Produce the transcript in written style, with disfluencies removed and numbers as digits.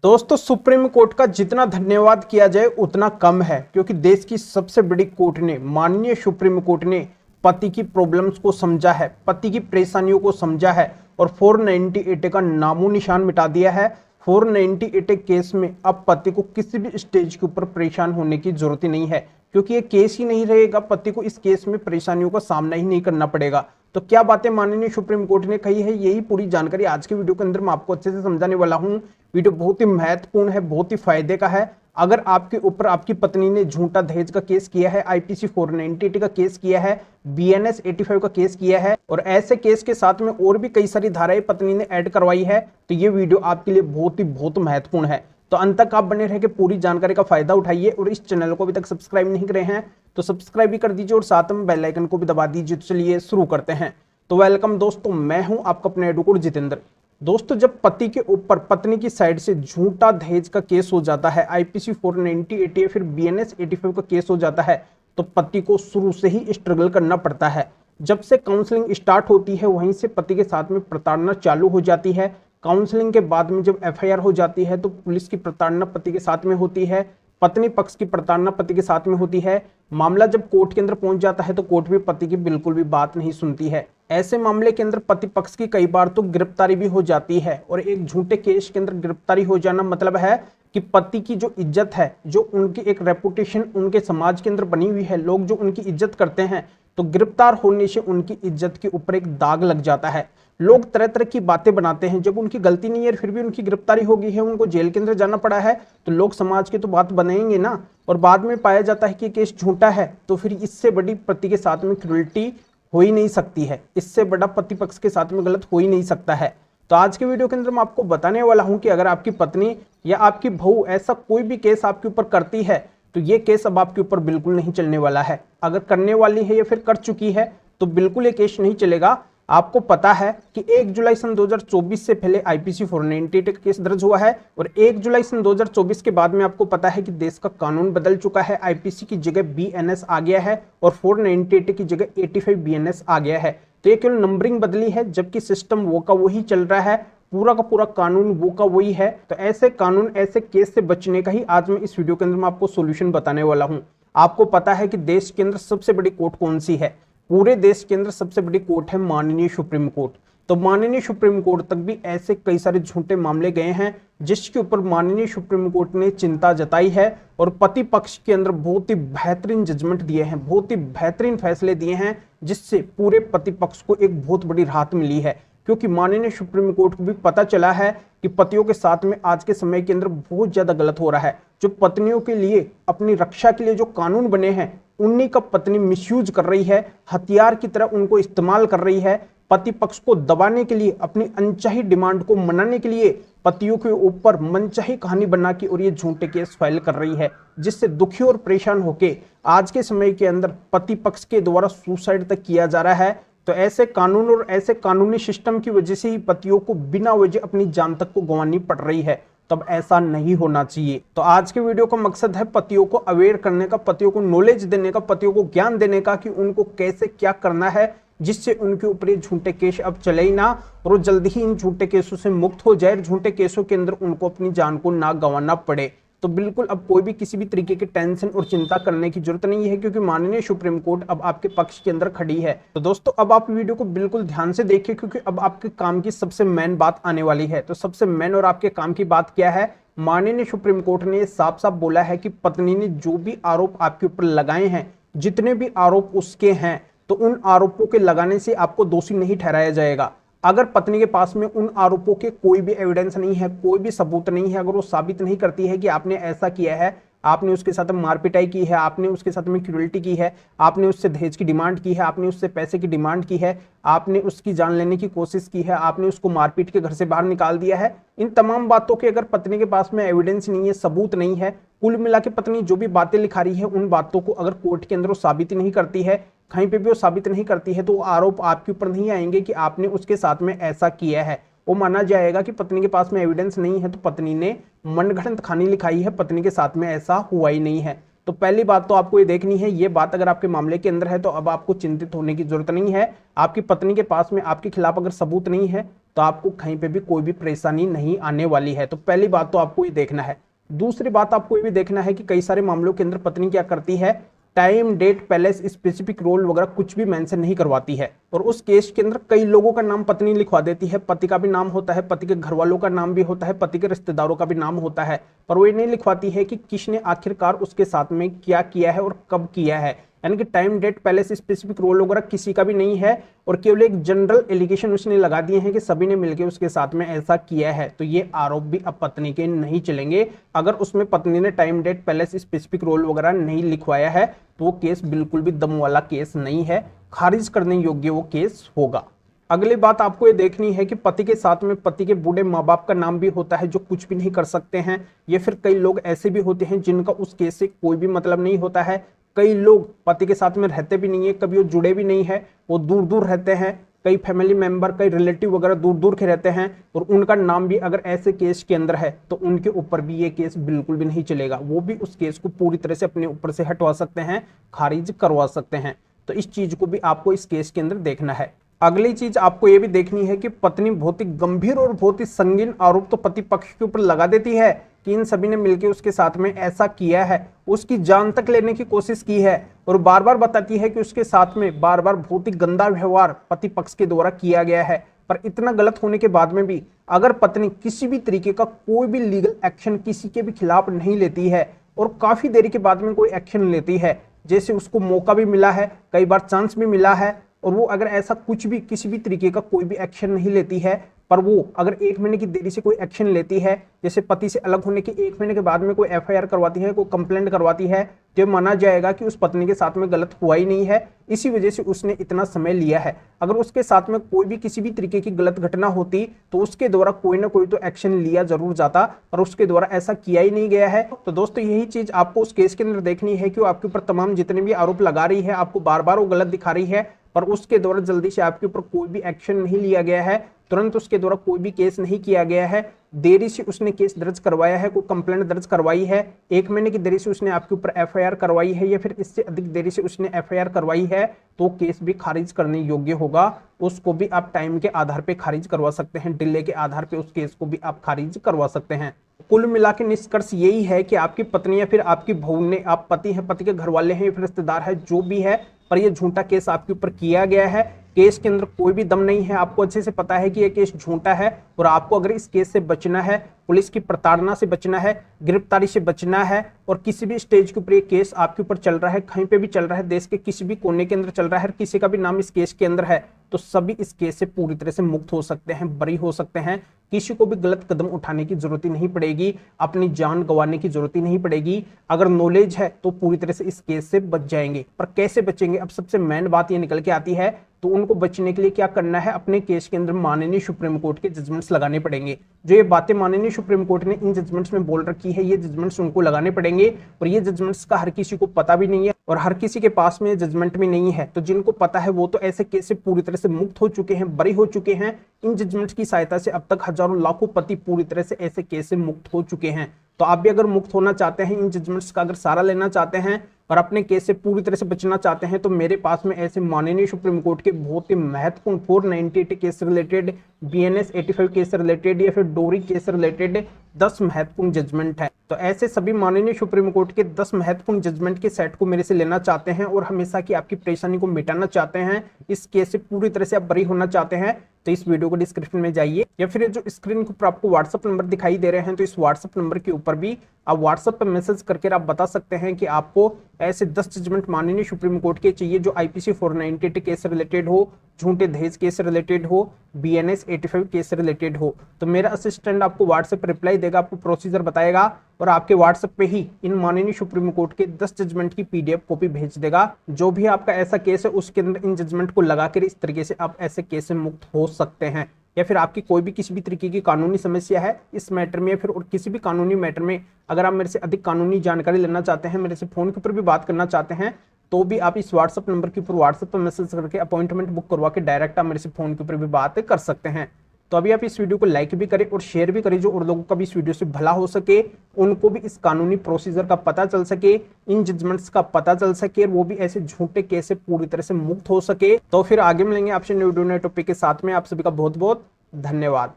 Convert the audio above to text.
दोस्तों, supreme court का जितना धन्यवाद किया जाए उतना कम है, क्योंकि देश की सबसे बड़ी कोर्ट ने, माननीय सुप्रीम कोर्ट ने पति की प्रॉब्लम्स को समझा है, पति की परेशानियों को समझा है और 498 का नामो निशान मिटा दिया है। 498 केस में अब पति को किसी भी स्टेज के ऊपर परेशान होने की जरूरत ही नहीं है, क्योंकि ये केस ही नहीं रहेगा, पति को इस केस में परेशानियों का सामना ही नहीं करना पड़ेगा। तो क्या बातें माननीय सुप्रीम कोर्ट ने कही है, यही पूरी जानकारी आज के वीडियो के अंदर मैं आपको अच्छे से समझाने वाला हूं। वीडियो बहुत ही महत्वपूर्ण है, बहुत ही फायदे का है। अगर आपके ऊपर आपकी पत्नी ने झूठा दहेज का केस किया है, आईपीसी 498 का केस किया है, बीएनएस 85 का केस किया है और ऐसे केस के साथ में और भी कई सारी धाराएं पत्नी ने ऐड करवाई है, तो ये वीडियो आपके लिए बहुत महत्वपूर्ण है। तो अंत तक आप बने रह के पूरी जानकारी का फायदा उठाइए और इस चैनल को अभी तक सब्सक्राइब नहीं करे हैं तो सब्सक्राइब भी कर दीजिए और साथ में बेल आइकन को भी दबा दीजिए। तो चलिए शुरू करते हैं। तो वेलकम दोस्तों, मैं हूं आपका अपना एडवोकेट जितेंद्र। दोस्तों, जब पति के ऊपर पत्नी की साइड से झूठा दहेज का केस हो जाता है, आईपीसी 498 या फिर बीएनएस 85 का केस हो जाता है, तो पति को शुरू से ही स्ट्रगल करना पड़ता है। जब से काउंसलिंग स्टार्ट होती है वहीं से पति के साथ में प्रताड़ना चालू हो जाती है। काउंसलिंग के बाद में जब एफआईआर हो जाती है तो पुलिस की प्रताड़ना पति के साथ में होती है, पत्नी पक्ष की प्रताड़ना पति के साथ में होती है। मामला जब कोर्ट के अंदर पहुंच जाता है तो कोर्ट भी पति की बिल्कुल भी बात नहीं सुनती है। ऐसे मामले के अंदर पति पक्ष की कई बार तो गिरफ्तारी भी हो जाती है और एक झूठे केस के अंदर गिरफ्तारी हो जाना मतलब है कि पति की जो इज्जत है, जो उनकी एक रेपुटेशन उनके समाज के अंदर बनी हुई है, लोग जो उनकी इज्जत करते हैं, तो गिरफ्तार होने से उनकी इज्जत के ऊपर एक दाग लग जाता है। लोग तरह तरह की बातें बनाते हैं, जब उनकी गलती नहीं है फिर भी उनकी गिरफ्तारी हो गई है, उनको जेल के अंदर जाना पड़ा है, तो लोग समाज की तो बात बनाएंगे ना। और बाद में पाया जाता है कि केस झूठा है, तो फिर इससे बड़ी पति के साथ में क्रूरल्टी हो ही नहीं सकती है, इससे बड़ा पति पक्ष के साथ में गलत हो ही नहीं सकता है। तो आज के वीडियो के अंदर मैं आपको बताने वाला हूं कि अगर आपकी पत्नी या आपकी बहू ऐसा कोई भी केस आपके ऊपर करती है तो ये केस अब आपके ऊपर बिल्कुल नहीं चलने वाला है। अगर करने वाली है या फिर कर चुकी है तो बिल्कुल ये केस नहीं चलेगा। आपको पता है कि 1 जुलाई सन 2024 से पहले आईपीसी 498 का केस दर्ज हुआ है और 1 जुलाई सन 2024 के बाद में आपको पता है कि देश का कानून बदल चुका है। आईपीसी की जगह बीएनएस आ गया है और 498 की जगह 85 बीएनएस आ गया है। तो ये केवल नंबरिंग बदली है, जबकि सिस्टम वो का वही चल रहा है, पूरा का पूरा कानून वो का वही है। तो ऐसे कानून, ऐसे केस से बचने का ही आज मैं इस वीडियो के अंदर मैं आपको सोल्यूशन बताने वाला हूं। आपको पता है कि देश के अंदर सबसे बड़ी कोर्ट कौन सी है? पूरे देश के अंदर सबसे बड़ी कोर्ट है माननीय सुप्रीम कोर्ट। तो माननीय सुप्रीम कोर्ट तक भी ऐसे कई सारे झूठे मामले गए हैं जिसके ऊपर माननीय सुप्रीम कोर्ट ने चिंता जताई है और पति पक्ष के अंदर बहुत ही बेहतरीन जजमेंट दिए हैं, बहुत ही बेहतरीन फैसले दिए हैं, जिससे पूरे पति पक्ष को एक बहुत बड़ी राहत मिली है। क्योंकि माननीय सुप्रीम कोर्ट को भी पता चला है कि पतियों के साथ में आज के समय के अंदर बहुत ज्यादा गलत हो रहा है। जो पत्नियों के लिए, अपनी रक्षा के लिए जो कानून बने हैं उन्हीं का पत्नी मिसयूज कर रही है, हथियार की तरह उनको इस्तेमाल कर रही है। पति पक्ष को दबाने के लिए, अपनी अनचाही डिमांड को मनाने के लिए पतियों के ऊपर मनचाही कहानी बना के और ये झूठे केस फाइल कर रही है, जिससे दुखी और परेशान होके आज के समय के अंदर पति पक्ष के द्वारा सुसाइड तक किया जा रहा है। तो ऐसे कानून और ऐसे कानूनी सिस्टम की वजह से ही पतियों को बिना वजह अपनी जान तक को गंवानी पड़ रही है। तब ऐसा नहीं होना चाहिए। तो आज के वीडियो का मकसद है पतियों को अवेयर करने का, पतियों को नॉलेज देने का, पतियों को ज्ञान देने का कि उनको कैसे क्या करना है, जिससे उनके ऊपर ये झूठे केस अब चले ही ना और वो जल्दी ही इन झूठे केसों से मुक्त हो जाए, झूठे केसों के अंदर उनको अपनी जान को ना गंवाना पड़े। तो बिल्कुल अब कोई भी किसी भी तरीके की टेंशन और चिंता करने की जरूरत नहीं है, क्योंकि माननीय सुप्रीम कोर्ट अब आपके पक्ष के अंदर खड़ी है। तो दोस्तों, अब आप वीडियो को बिल्कुल ध्यान से देखिए, क्योंकि अब आपके काम की सबसे मेन बात आने वाली है। तो सबसे मेन और आपके काम की बात क्या है? माननीय सुप्रीम कोर्ट ने साफ साफ बोला है कि पत्नी ने जो भी आरोप आपके ऊपर लगाए हैं, जितने भी आरोप उसके हैं, तो उन आरोपों के लगाने से आपको दोषी नहीं ठहराया जाएगा। अगर पत्नी के पास में उन आरोपों के कोई भी एविडेंस नहीं है, कोई भी सबूत नहीं है, अगर वो साबित नहीं करती है कि आपने ऐसा किया है, आपने उसके साथ मारपिटाई की है, आपने उसके साथ में क्रूरल्टी की है, आपने उससे दहेज की डिमांड की है, आपने उससे पैसे की डिमांड की है, आपने उसकी जान लेने की कोशिश की है, आपने उसको मारपीट के घर से बाहर निकाल दिया है, इन तमाम बातों के अगर पत्नी के पास में एविडेंस नहीं है, सबूत नहीं है, कुल मिला के पत्नी जो भी बातें लिखा रही है उन बातों को अगर कोर्ट के अंदर वो साबित नहीं करती है, कहीं पे भी वो साबित नहीं करती है, तो आरोप आपके ऊपर नहीं आएंगे कि आपने उसके साथ में ऐसा किया है। वो माना जाएगा कि पत्नी के पास में एविडेंस नहीं है, तो पत्नी ने मनगढ़ंत कहानी लिखाई है, पत्नी के साथ में ऐसा हुआ ही नहीं है। तो पहली बात तो आपको ये देखनी है, ये बात अगर आपके मामले के अंदर है तो अब आपको चिंतित होने की जरूरत नहीं है। आपकी पत्नी के पास में आपके खिलाफ अगर सबूत नहीं है तो आपको कहीं पे भी कोई भी परेशानी नहीं आने वाली है। तो पहली बात तो आपको ये देखना है। दूसरी बात आपको ये भी देखना है कि कई सारे मामलों के अंदर पत्नी क्या करती है, time, date, place, specific role वगैरह कुछ भी मेंशन नहीं करवाती है, और उस केस के अंदर कई लोगों का नाम पत्नी लिखवा देती है। पति का भी नाम होता है, पति के घर वालों का नाम भी होता है, पति के रिश्तेदारों का भी नाम होता है, पर वो ये नहीं लिखवाती है कि किसने आखिरकार उसके साथ में क्या किया है और कब किया है। यानी कि time, date, place, specific role वगैरह किसी का भी नहीं है, और केवल एक जनरल एलिगेशन उसने लगा दिए हैं कि सभी ने मिलकर उसके साथ में ऐसा किया है। तो ये आरोप भी अब पत्नी के नहीं चलेंगे। अगर उसमें पत्नी ने time, date, place, specific role वगैरह नहीं लिखवाया है तो वो केस बिल्कुल भी दम वाला केस नहीं है, खारिज करने योग्य वो केस होगा। अगली बात आपको ये देखनी है कि पति के साथ में पति के बूढ़े माँ बाप का नाम भी होता है जो कुछ भी नहीं कर सकते हैं, या फिर कई लोग ऐसे भी होते हैं जिनका उस केस से कोई भी मतलब नहीं होता है। कई लोग पति के साथ में रहते भी नहीं है, कभी वो जुड़े भी नहीं है, वो दूर दूर रहते हैं। कई फैमिली मेंबर, कई रिलेटिव वगैरह दूर दूर के रहते हैं, और उनका नाम भी अगर ऐसे केस के अंदर है तो उनके ऊपर भी ये केस बिल्कुल भी नहीं चलेगा। वो भी उस केस को पूरी तरह से अपने ऊपर से हटवा सकते हैं, खारिज करवा सकते हैं। तो इस चीज को भी आपको इस केस के अंदर देखना है। अगली चीज आपको ये भी देखनी है कि पत्नी बहुत ही गंभीर और बहुत ही संगीन आरोप तो पति पक्ष के ऊपर लगा देती है कि इन सभी ने मिलकर उसके साथ में ऐसा किया है, उसकी जान तक लेने की कोशिश की है, और बार बार बताती है कि उसके साथ में बार बार बहुत ही गंदा व्यवहार पति पक्ष के द्वारा किया गया है। पर इतना गलत होने के बाद में भी अगर पत्नी किसी भी तरीके का कोई भी लीगल एक्शन किसी के भी खिलाफ नहीं लेती है, और काफी देरी के बाद में कोई एक्शन लेती है, जैसे उसको मौका भी मिला है, कई बार चांस भी मिला है, और वो अगर ऐसा कुछ भी किसी भी तरीके का कोई भी एक्शन नहीं लेती है, पर वो अगर 1 महीने की देरी से कोई एक्शन लेती है, जैसे पति से अलग होने के 1 महीने के बाद में कोई एफआईआर करवाती है, कोई कंप्लेंट करवाती है, तो माना जाएगा कि उस पत्नी के साथ में गलत हुआ ही नहीं है, इसी वजह से उसने इतना समय लिया है। अगर उसके साथ में कोई भी किसी भी तरीके की गलत घटना होती तो उसके द्वारा कोई ना कोई तो एक्शन लिया जरूर जाता, और उसके द्वारा ऐसा किया ही नहीं गया है। तो दोस्तों यही चीज आपको उस केस के अंदर देखनी है कि वो आपके ऊपर तमाम जितने भी आरोप लगा रही है, आपको बार बार वो गलत दिखा रही है, पर उसके द्वारा जल्दी से आपके ऊपर कोई भी एक्शन नहीं लिया गया है, तुरंत उसके द्वारा कोई भी केस नहीं किया गया है, देरी से उसने केस दर्ज करवाया है, कोई कंप्लेंट दर्ज करवाई है, 1 महीने की देरी से उसने आपके ऊपर एफआईआर करवाई है, या फिर इससे अधिक देरी से उसने एफआईआर करवाई है, तो केस भी खारिज करने योग्य होगा। उसको भी आप टाइम के आधार पे खारिज करवा सकते हैं, डिले के आधार पे उस केस को भी आप खारिज करवा सकते हैं। कुल मिला के निष्कर्ष यही है कि आपकी पत्नी या फिर आपकी बहू ने, आप पति हैं, पति के घर वाले हैं या फिर रिश्तेदार है, जो भी है, पर यह झूठा केस आपके ऊपर किया गया है। केस के अंदर कोई भी दम नहीं है, आपको अच्छे से पता है कि यह केस झूठा है, और आपको अगर इस केस से बचना है, पुलिस की प्रताड़ना से बचना है, गिरफ्तारी से बचना है, और किसी भी स्टेज के ऊपर ये केस आपके ऊपर चल रहा है, कहीं पे भी चल रहा है, देश के किसी भी कोने के अंदर चल रहा है, किसी का भी नाम इस केस के अंदर है, तो सभी इस केस से पूरी तरह से मुक्त हो सकते हैं, बरी हो सकते हैं। किसी को भी गलत कदम उठाने की जरूरत ही नहीं पड़ेगी, अपनी जान गंवाने की जरूरत ही नहीं पड़ेगी। अगर नॉलेज है तो पूरी तरह से इस केस से बच जाएंगे। पर कैसे बचेंगे, अब सबसे मेन बात ये निकल के आती है। तो उनको बचने के लिए क्या करना है, अपने केस के अंदर माननीय सुप्रीम कोर्ट के जजमेंट्स लगाने पड़ेंगे। जो ये बातें माननीय सुप्रीम कोर्ट ने इन जजमेंट्स में बोल रखी है, ये जजमेंट्स उनको लगाने पड़ेंगे, और ये जजमेंट्स का हर किसी को पता भी नहीं है, और हर किसी के पास में जजमेंट भी नहीं है। तो जिनको पता है वो तो ऐसे केस से पूरी तरह से मुक्त हो चुके हैं, बरी हो चुके हैं। इन जजमेंट्स की सहायता से अब तक हजारों लाखों पति पूरी तरह से ऐसे केस से मुक्त हो चुके हैं। तो आप भी अगर मुक्त होना चाहते हैं, इन जजमेंट्स का अगर सहारा लेना चाहते हैं और अपने केस से पूरी तरह से बचना चाहते हैं, तो मेरे पास में ऐसे माननीय सुप्रीम कोर्ट के बहुत ही महत्वपूर्ण 498 case related, BNS 85 case related, या फिर डोरी केस रिलेटेड 10 महत्वपूर्ण जजमेंट है। तो ऐसे सभी माननीय सुप्रीम कोर्ट के 10 महत्वपूर्ण जजमेंट के सेट को मेरे से लेना चाहते हैं और हमेशा की आपकी परेशानी को मिटाना चाहते हैं, इस केस से पूरी तरह से आप बरी होना चाहते हैं, तो इस वीडियो को डिस्क्रिप्शन में जाइए, या फिर जो स्क्रीन के ऊपर आपको व्हाट्सएप नंबर दिखाई दे रहे हैं, तो इस व्हाट्सएप नंबर के ऊपर भी आप व्हाट्सएप पर मैसेज करके आप बता सकते हैं कि आपको ऐसे 10 जजमेंट माननीय सुप्रीम कोर्ट के चाहिए जो IPC 498 केस रिलेटेड हो, झूठे दहेज केस रिलेटेड हो, BNS 85 केस रिलेटेड हो। तो मेरा असिस्टेंट आपको व्हाट्सएप पर रिप्लाई देगा, आपको प्रोसीजर बताएगा, और आपके व्हाट्सएप पे ही इन माननीय सुप्रीम कोर्ट के 10 जजमेंट की PDF कॉपी भेज देगा। जो भी आपका ऐसा केस है उसके अंदर इन जजमेंट को लगाकर इस तरीके से आप ऐसे केस से मुक्त हो सकते हैं। या फिर आपकी कोई भी किसी भी तरीके की कानूनी समस्या है इस मैटर में, या फिर और किसी भी कानूनी मैटर में अगर आप मेरे से अधिक कानूनी जानकारी लेना चाहते हैं, मेरे से फोन के ऊपर भी बात करना चाहते हैं, तो भी आप इस व्हाट्सएप नंबर के ऊपर व्हाट्सएप पर मैसेज करके अपॉइंटमेंट बुक करवा के डायरेक्ट आप मेरे से फोन के ऊपर भी बात कर सकते हैं। तो अभी आप इस वीडियो को लाइक भी करें और शेयर भी करें, जो और लोगों का भी इस वीडियो से भला हो सके, उनको भी इस कानूनी प्रोसीजर का पता चल सके, इन जजमेंट्स का पता चल सके, वो भी ऐसे झूठे केस से पूरी तरह से मुक्त हो सके। तो फिर आगे मिलेंगे आपसे न्यू वीडियो नए टॉपिक के साथ में। आप सभी का बहुत बहुत धन्यवाद।